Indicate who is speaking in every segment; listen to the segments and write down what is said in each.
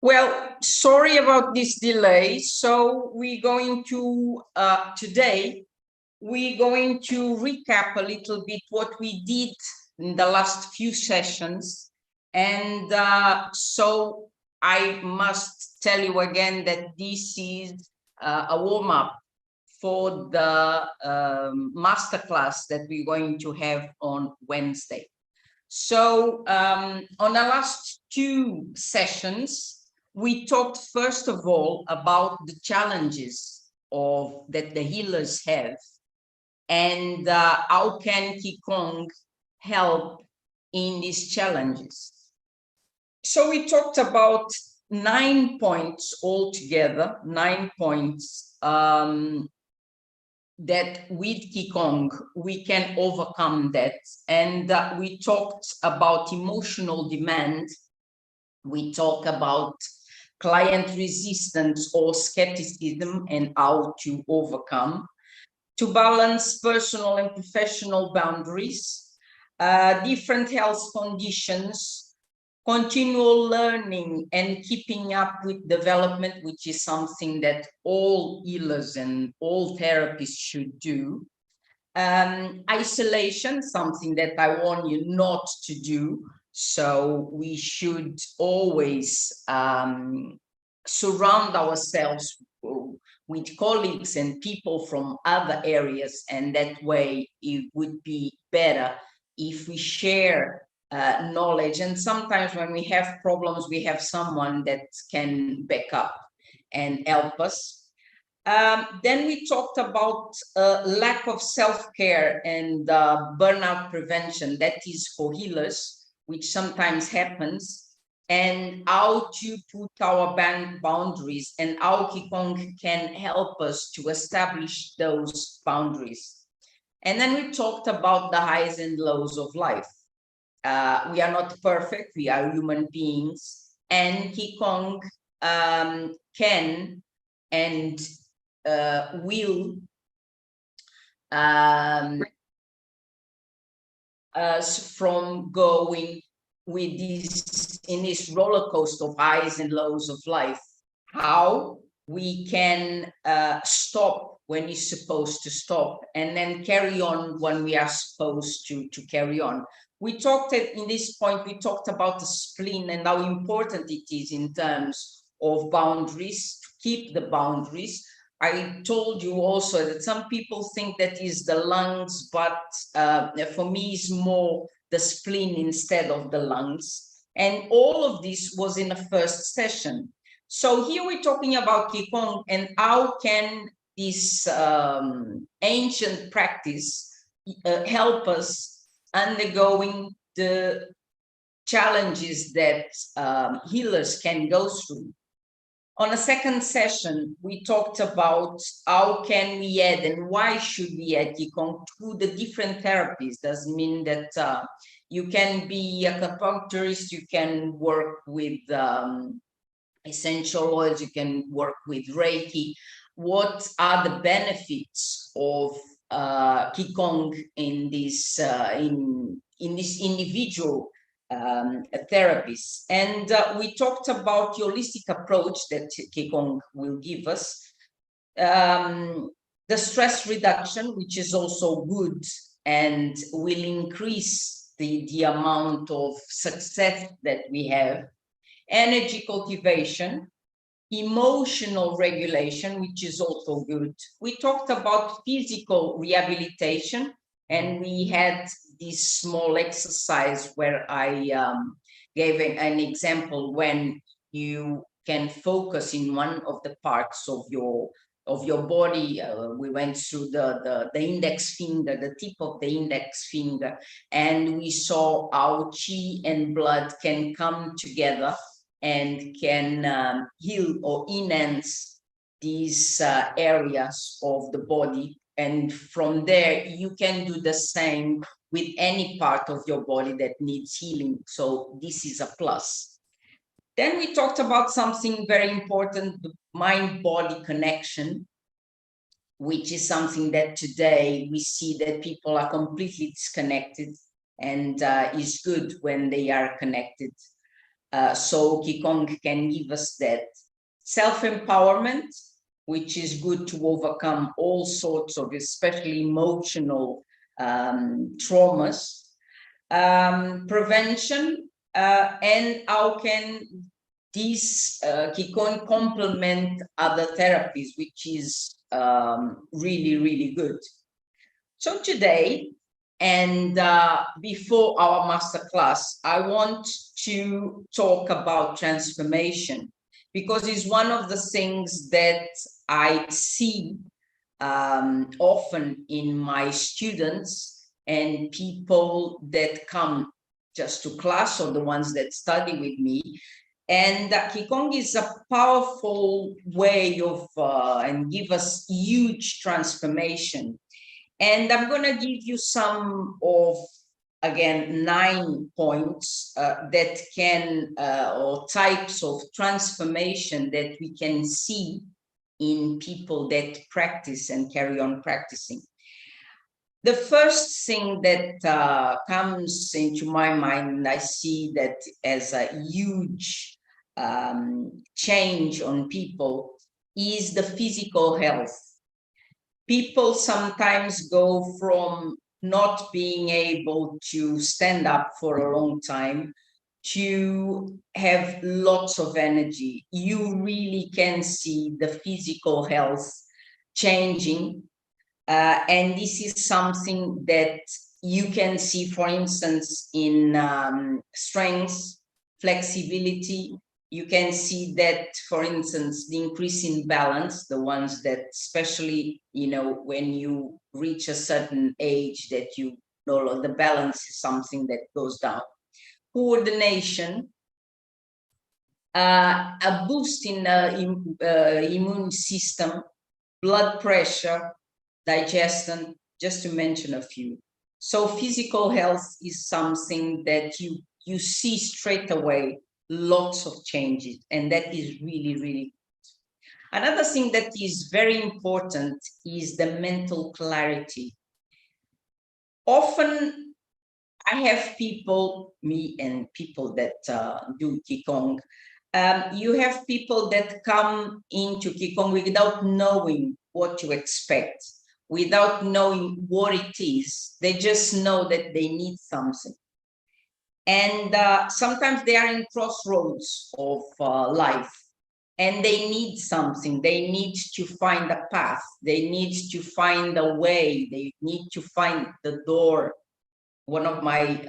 Speaker 1: Well, sorry about this delay. So we're going to, today, we're going to recap a little bit what we did in the last few sessions. And so I must tell you again that this is a warm-up for the masterclass that we're going to have on Wednesday. So on the last two sessions, we talked first of all about the challenges that the healers have, and how can Qigong help in these challenges. So we talked about 9 points altogether, 9 points that with Qigong we can overcome that. And we talked about emotional demand. We talk about client resistance or skepticism and how to overcome, to balance personal and professional boundaries, different health conditions, continual learning and keeping up with development, which is something that all healers and all therapists should do. Isolation, something that I want you not to do. So we should always surround ourselves with colleagues and people from other areas, and that way it would be better if we share knowledge. And sometimes when we have problems, we have someone that can back up and help us. Then we talked about lack of self-care and burnout prevention. That is for healers, which sometimes happens, and how to put our boundaries and how Qigong can help us to establish those boundaries. And then we talked about the highs and lows of life. We are not perfect, we are human beings, and Qigong can and will us from going with this roller coaster of highs and lows of life. How we can stop when it's supposed to stop, and then carry on when we are supposed to carry on. We talked in this point, we talked about the spleen and how important it is in terms of boundaries, to keep the boundaries. I told you also that some people think that is the lungs, but for me it's more the spleen instead of the lungs. And all of this was in the first session. So here we're talking about Qigong and how can this ancient practice help us undergoing the challenges that healers can go through. On a second session, we talked about how can we add and why should we add Qigong to the different therapies. Doesn't mean that you can be a acupuncturist, you can work with essential oils, you can work with Reiki. What are the benefits of Qigong in this individual therapies? And we talked about the holistic approach that Qigong will give us, the stress reduction, which is also good and will increase the amount of success that we have, energy cultivation, emotional regulation, which is also good. We talked about physical rehabilitation, and we had this small exercise where I gave an example when you can focus in one of the parts of your body. We went through the index finger, the tip of the index finger, and we saw how qi and blood can come together and can heal or enhance these areas of the body. And from there, you can do the same with any part of your body that needs healing. So this is a plus. Then we talked about something very important, the mind-body connection, which is something that today we see that people are completely disconnected, and is good when they are connected. So Qigong can give us that self-empowerment, which is good to overcome all sorts of, especially emotional traumas, prevention, and how can these Qigong complement other therapies, which is really, really good. So today, and before our masterclass, I want to talk about transformation, because it's one of the things that I see often in my students and people that come just to class, or the ones that study with me. And Qigong is a powerful way of, and give us huge transformation. And I'm going to give you some of, again, 9 points that can, or types of transformation that we can see in people that practice and carry on practicing. The first thing that comes into my mind, I see that as a huge change on people, is the physical health. People sometimes go from not being able to stand up for a long time to have lots of energy. You really can see the physical health changing. And this is something that you can see, for instance, in strength, flexibility. You can see that, for instance, the increase in balance, the ones that, especially, when you reach a certain age, that the balance is something that goes down. Coordination, a boost in the immune system, blood pressure, digestion, just to mention a few. So physical health is something that you see straight away, lots of changes, and that is really, really good. Another thing that is very important is the mental clarity. Often I have people, me and people that do Qigong, you have people that come into Qigong without knowing what to expect, without knowing what it is. They just know that they need something. And sometimes they are in crossroads of life, and they need something. They need to find a path. They need to find a way. They need to find the door. One of my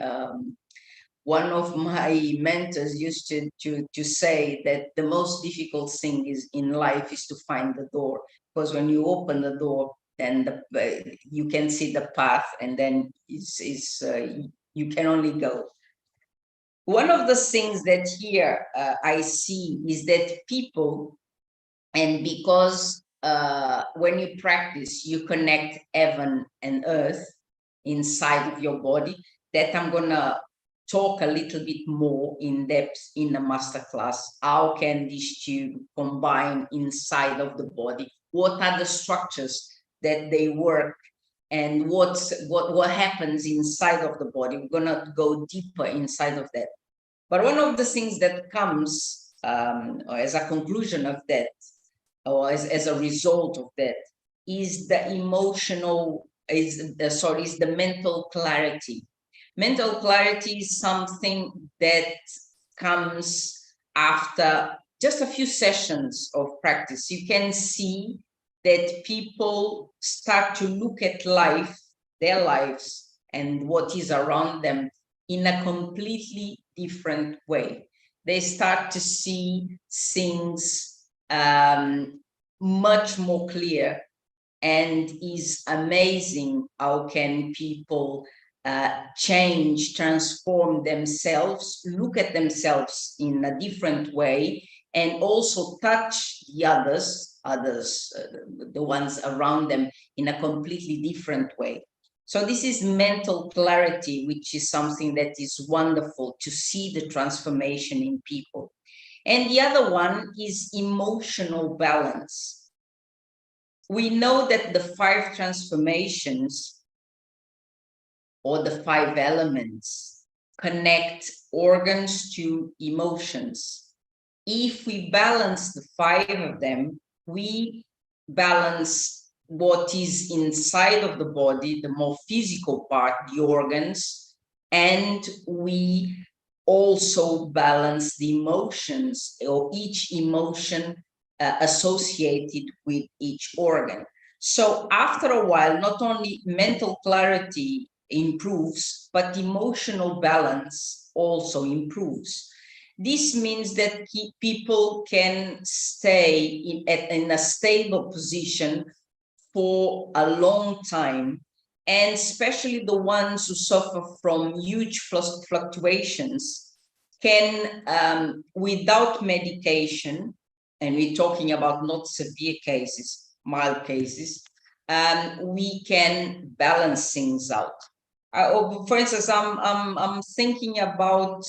Speaker 1: mentors used to say that the most difficult thing in life is to find the door, because when you open the door, then you can see the path, and then you can only go. One of the things that here I see is that people, and because when you practice, you connect heaven and earth inside of your body, that I'm gonna talk a little bit more in depth in the masterclass. How can these two combine inside of the body? What are the structures that they work, and what happens inside of the body? We're gonna go deeper inside of that. But one of the things that comes as a conclusion of that, or as a result of that, is the the mental clarity. Mental clarity is something that comes after just a few sessions of practice. You can see that people start to look at life, their lives, and what is around them in a completely different way. They start to see things much more clear, and is amazing how can people change, transform themselves, look at themselves in a different way, and also touch the others, the ones around them, in a completely different way. So this is mental clarity, which is something that is wonderful to see the transformation in people. And the other one is emotional balance. We know that the 5 transformations, or the 5 elements, connect organs to emotions. If we balance the 5 of them, we balance what is inside of the body, the more physical part, the organs, and we also balance the emotions, or each emotion associated with each organ. So after a while, not only mental clarity improves, but emotional balance also improves. This means that people can stay in a stable position for a long time, and especially the ones who suffer from huge fluctuations can, without medication, and we're talking about not severe cases, mild cases, we can balance things out. For instance, I'm thinking about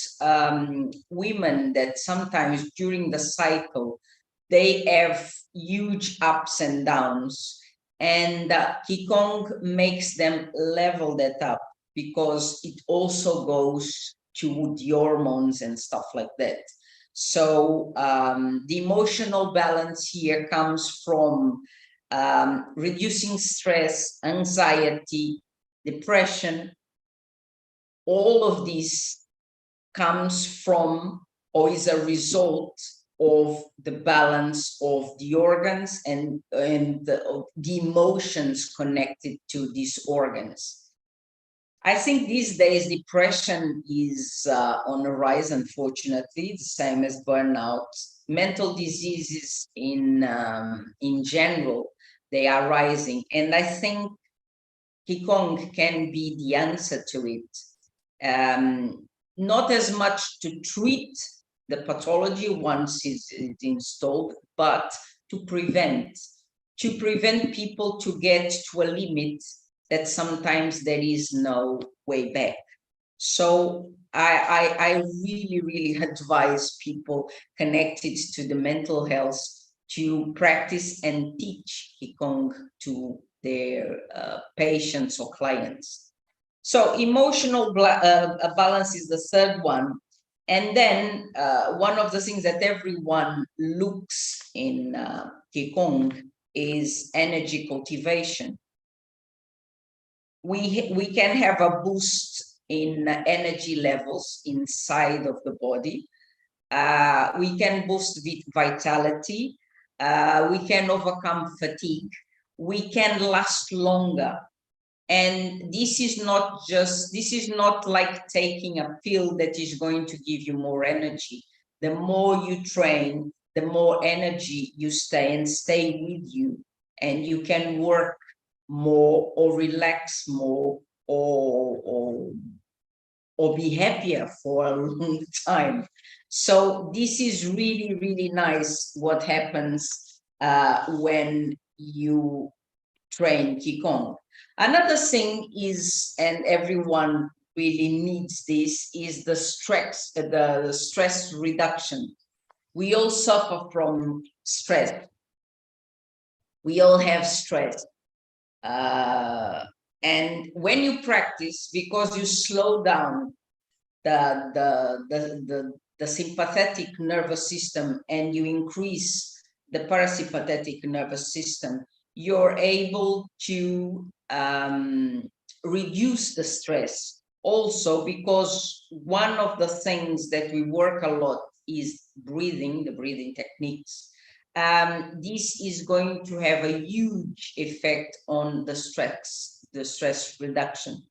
Speaker 1: women that sometimes during the cycle they have huge ups and downs, and Qigong makes them level that up, because it also goes to the hormones and stuff like that. So the emotional balance here comes from reducing stress, anxiety, depression. All of this comes from, or is a result of, the balance of the organs and the emotions connected to these organs. I think these days depression is on the rise, unfortunately, the same as burnout. Mental diseases in general, they are rising, and I think Qigong can be the answer to it. Not as much to treat the pathology once it's installed, but to prevent people to get to a limit that sometimes there is no way back. So I really, really advise people connected to the mental health to practice and teach Qigong to their patients or clients. So emotional balance is the third one. And then one of the things that everyone looks in Qigong is energy cultivation. We can have a boost in energy levels inside of the body. We can boost vitality. We can overcome fatigue. We can last longer. And this is not like taking a pill that is going to give you more energy. The more you train, the more energy you stay with you, and you can work more or relax more, or be happier for a long time. So this is really, really nice what happens when you train Qigong. Another thing is, and everyone really needs this, is the stress reduction. We all suffer from stress. We all have stress. And when you practice, because you slow down the sympathetic nervous system and you increase the parasympathetic nervous system, you're able to reduce the stress. Also, because one of the things that we work a lot is breathing, the breathing techniques. This is going to have a huge effect on the stress reduction.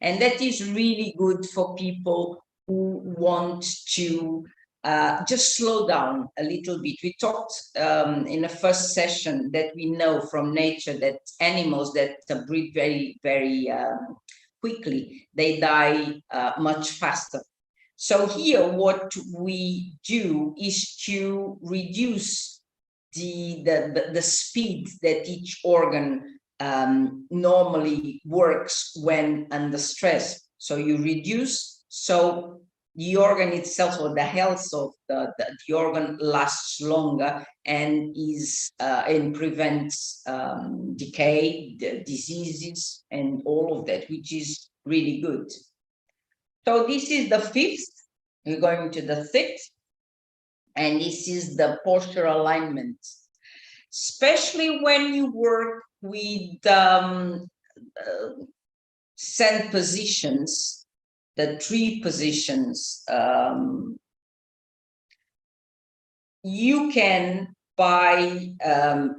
Speaker 1: And that is really good for people who want to just slow down a little bit. We talked in the first session that we know from nature that animals that breathe very, very quickly, they die much faster. So here, what we do is to reduce the speed that each organ normally works when under stress. So you reduce, so the organ itself, or the health of the organ, lasts longer and and prevents decay, diseases, and all of that, which is really good. So this is the fifth We're going to the sixth, and this is the posture alignment. Especially when you work with sand positions, the tree positions, you can, by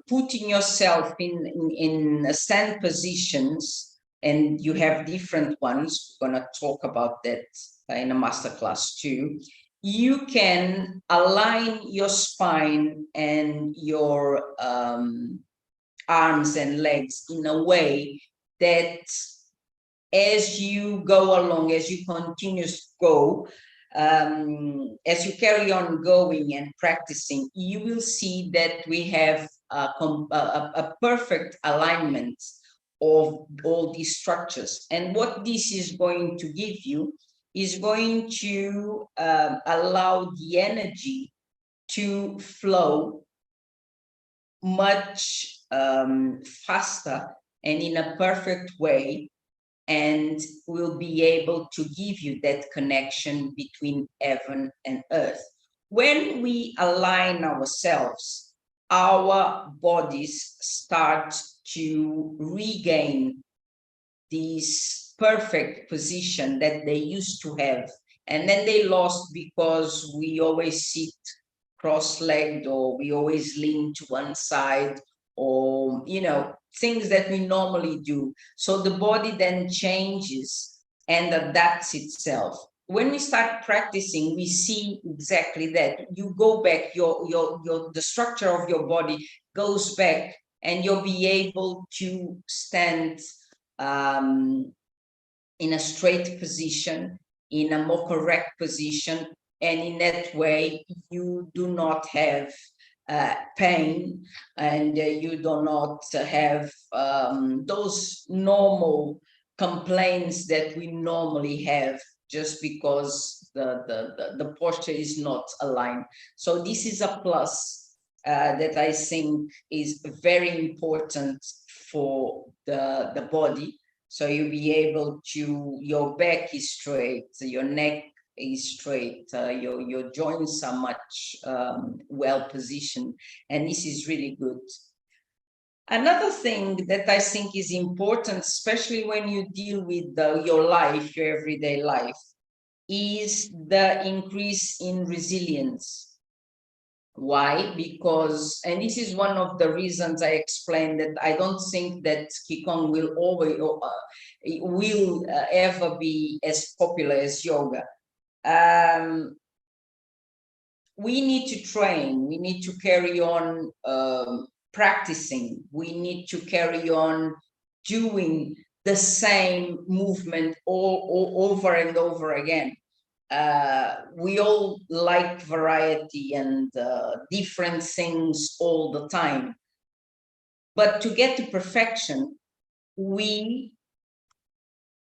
Speaker 1: putting yourself in stand positions, and you have different ones, we're going to talk about that in a masterclass too. You can align your spine and your arms and legs in a way that as you go along, as you continue to go, as you carry on going and practicing, you will see that we have a perfect alignment of all these structures. And what this is going to give you is going to allow the energy to flow much faster and in a perfect way, and will be able to give you that connection between heaven and earth. When we align ourselves, our bodies start to regain this perfect position that they used to have, and then they lost because we always sit cross-legged, or we always lean to one side, or things that we normally do. So the body then changes and adapts itself. When we start practicing, we see exactly that. You go back, the structure of your body goes back, and you'll be able to stand in a straight position, in a more correct position, and in that way you do not have pain, and you do not have those normal complaints that we normally have, just because the posture is not aligned. So this is a plus that I think is very important for the body. So you'll be able to, your back is straight, your neck is straight, your joints are much well positioned, and this is really good. Another thing that I think is important, especially when you deal with your life, your everyday life, is the increase in resilience. Why? Because, and this is one of the reasons I explained, that I don't think that Qigong will always ever be as popular as yoga. We need to train, we need to carry on practicing, we need to carry on doing the same movement all over and over again. We all like variety and different things all the time. But to get to perfection, we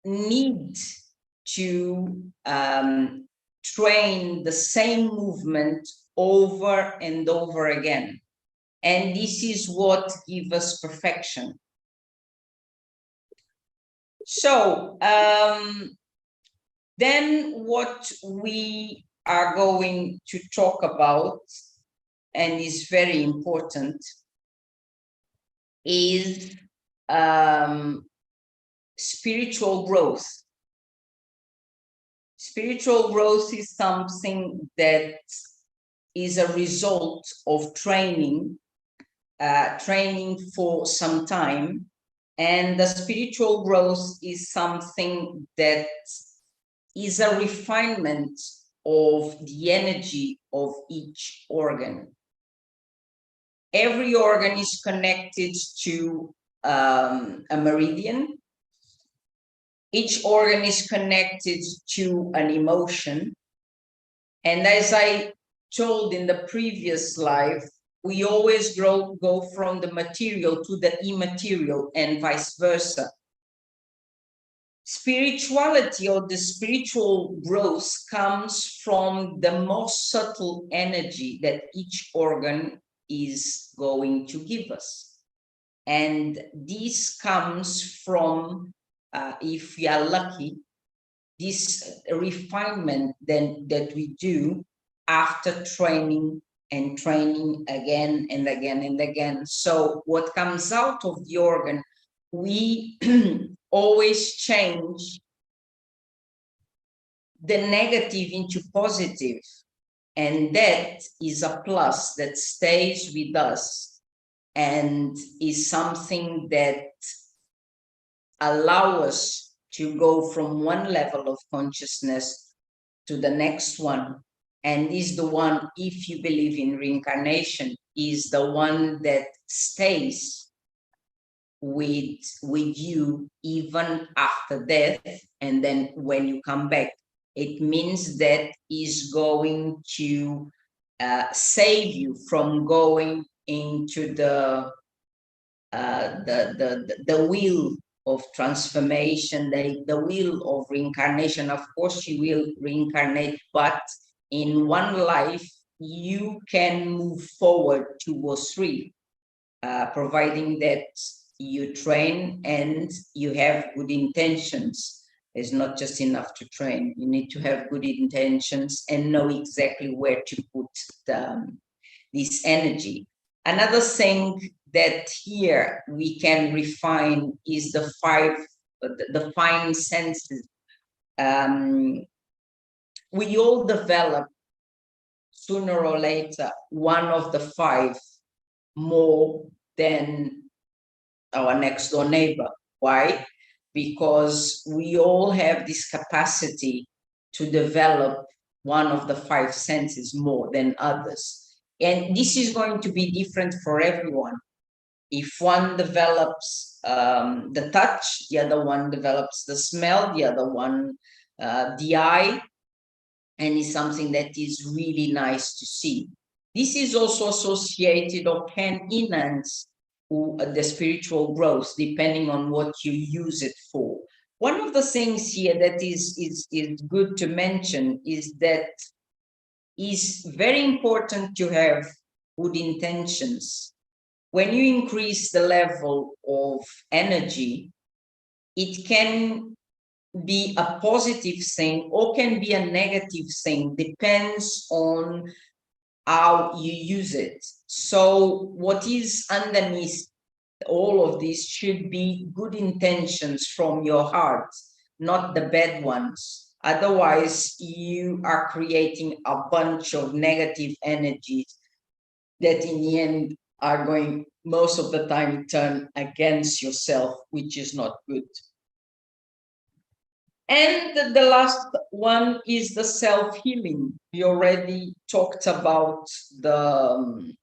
Speaker 1: need to train the same movement over and over again. And this is what gives us perfection. So then what we are going to talk about, and is very important, is spiritual growth. Spiritual growth is something that is a result of training for some time, and the spiritual growth is something that is a refinement of the energy of each organ. Every organ is connected to a meridian. Each organ is connected to an emotion. And as I told in the previous life, we always go from the material to the immaterial, and vice versa. Spirituality, or the spiritual growth, comes from the most subtle energy that each organ is going to give us. And this comes from, if we are lucky, this refinement then that we do after training and training again and again and again. So what comes out of the organ, we always change the negative into positive, and that is a plus that stays with us and is something that allow us to go from one level of consciousness to the next one. And is the one, if you believe in reincarnation, is the one that stays with you even after death. And then when you come back, it means that is going to save you from going into the wheel of transformation, the wheel of reincarnation. Of course, you will reincarnate, but in one life, you can move forward 2 or 3, providing that you train and you have good intentions. It's not just enough to train. You need to have good intentions and know exactly where to put this energy. Another thing that here we can refine is the fine senses. We all develop sooner or later one of the 5 more than our next door neighbor. Why? Because we all have this capacity to develop one of the 5 senses more than others. And this is going to be different for everyone. If one develops the touch, the other one develops the smell, the other one the eye, and it's something that is really nice to see. This is also associated or can enhance the spiritual growth, depending on what you use it for. One of the things here that is good to mention is that it's very important to have good intentions. When you increase the level of energy, it can be a positive thing or can be a negative thing, depends on how you use it. So what is underneath all of this should be good intentions from your heart, not the bad ones. Otherwise, you are creating a bunch of negative energies that in the end are going most of the time turn against yourself, which is not good. And the last one is the self-healing. We already talked about the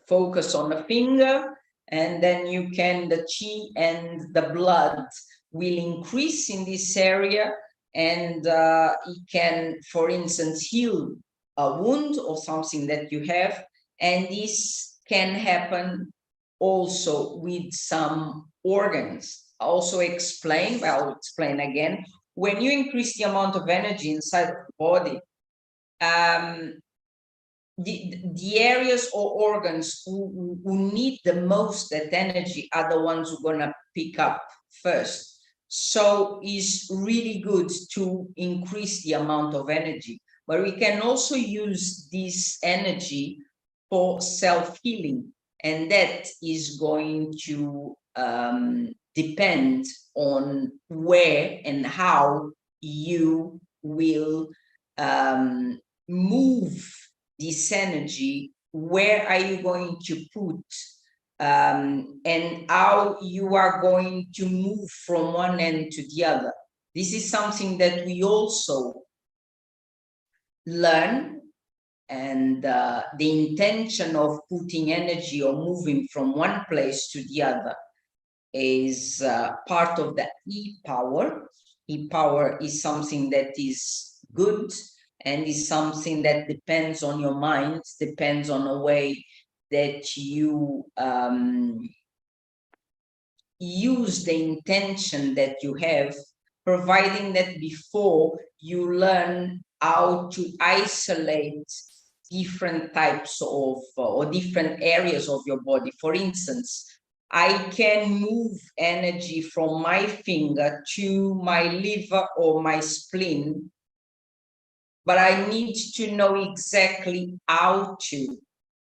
Speaker 1: focus on the finger, and then you can, the chi and the blood will increase in this area, and it can, for instance, heal a wound or something that you have. And this can happen also with some organs. I'll explain again. When you increase the amount of energy inside the body, the areas or organs who need the most that energy are the ones who are going to pick up first. So it's really good to increase the amount of energy, but we can also use this energy for self-healing, and that is going to depend on where and how you will move this energy. Where are you going to put and how you are going to move from one end to the other. This is something that we also learn, and the intention of putting energy or moving from one place to the other is part of the e-power. E-power is something that is good and is something that depends on your mind, depends on a way that you use the intention that you have, providing that before you learn how to isolate different types of or different areas of your body. For instance, I can move energy from my finger to my liver or my spleen, but I need to know exactly how to.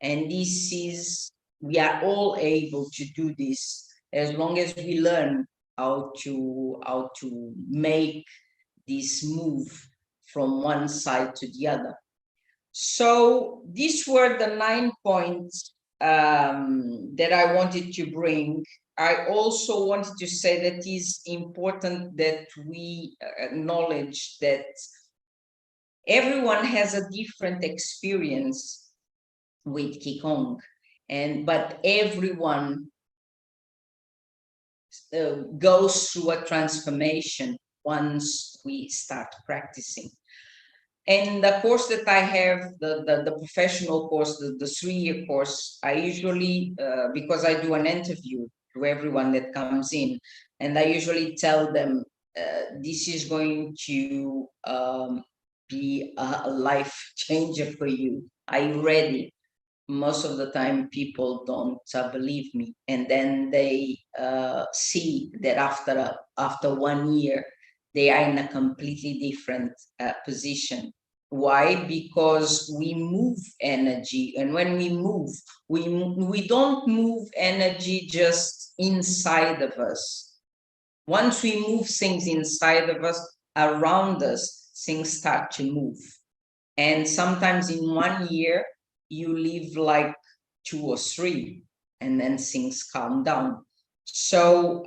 Speaker 1: And this is, we are all able to do this as long as we learn how to make this move from one side to the other. So these were the 9 points that I wanted to bring. I also wanted to say that it is important that we acknowledge that everyone has a different experience with Qigong, but everyone goes through a transformation once we start practicing. And the course that I have, the professional course, the 3-year course, I usually, because I do an interview to everyone that comes in, and I usually tell them, this is going to be a life changer for you. Are you ready? Most of the time people don't believe me, and then they see that after 1 year they are in a completely different position. Why? Because we move energy, and when we move, we don't move energy just inside of us. Once we move things inside of us, around us, things start to move. And sometimes in 1 year, you live like 2 or 3, and then things calm down. So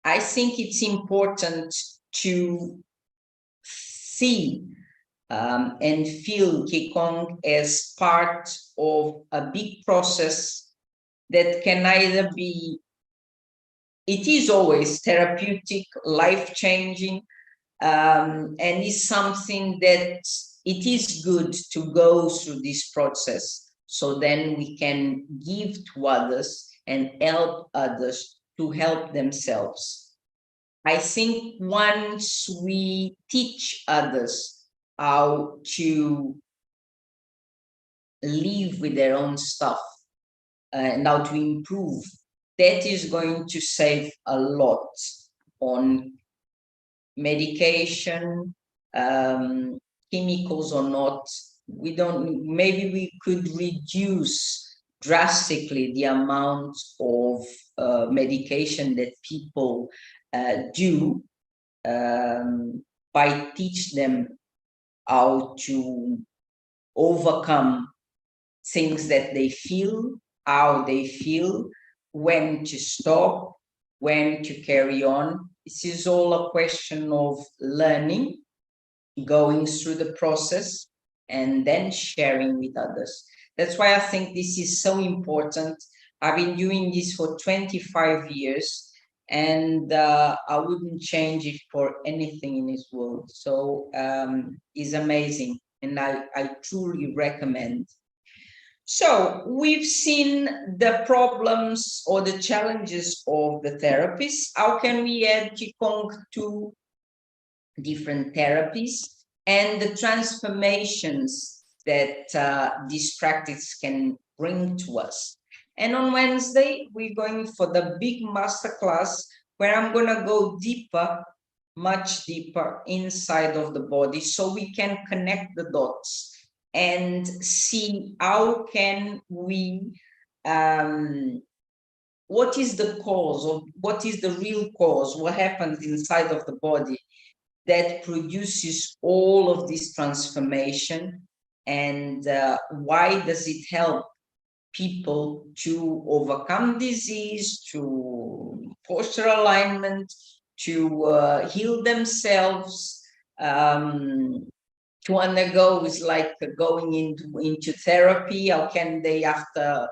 Speaker 1: I think it's important to see and feel Qigong as part of a big process that can either be, it is always therapeutic, life-changing, and is something that it is good to go through this process, so then we can give to others and help others to help themselves. I think once we teach others how to live with their own stuff and how to improve, that is going to save a lot on medication, chemicals or not. We don't, maybe we could reduce drastically the amount of medication that people do, by teach them how to overcome things that they feel, how they feel, when to stop, when to carry on. This is all a question of learning, going through the process, and then sharing with others. That's why I think this is so important. I've been doing this for 25 years, and I wouldn't change it for anything in this world. So it's amazing, and I truly recommend. So we've seen the problems or the challenges of the therapies. How can we add Qigong to different therapies and the transformations that this practice can bring to us? And on Wednesday, we're going for the big masterclass where I'm going to go deeper, much deeper inside of the body, so we can connect the dots and see how can we, what is the cause, or what is the real cause, what happens inside of the body that produces all of this transformation, and why does it help people to overcome disease, to posture alignment, to heal themselves, to undergo is like going into therapy. How can they, after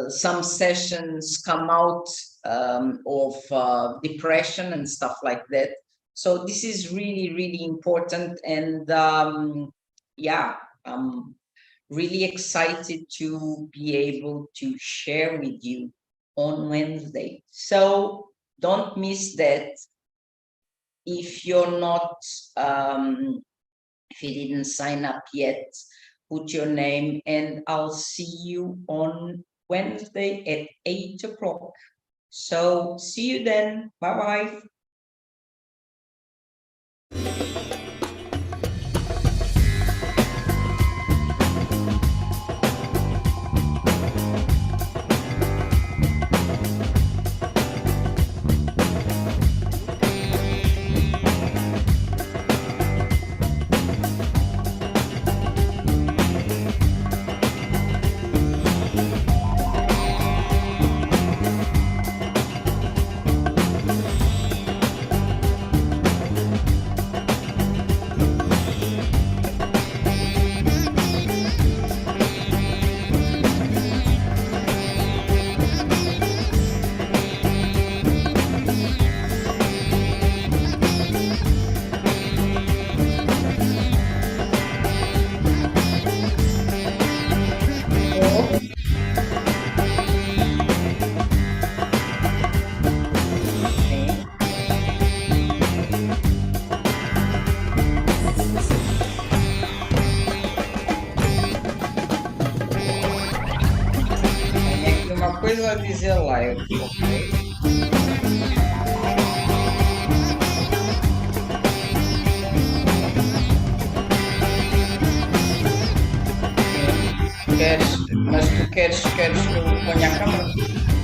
Speaker 1: some sessions, come out of depression and stuff like that? So this is really, really important. And yeah, I'm really excited to be able to share with you on Wednesday. So don't miss that. If you're not, if you didn't sign up yet, put your name, and I'll see you on Wednesday at 8 o'clock. So see you then. Bye-bye. Uma coisa a dizer lá, eu ok? Queres, mas tu queres que eu ponha a câmera?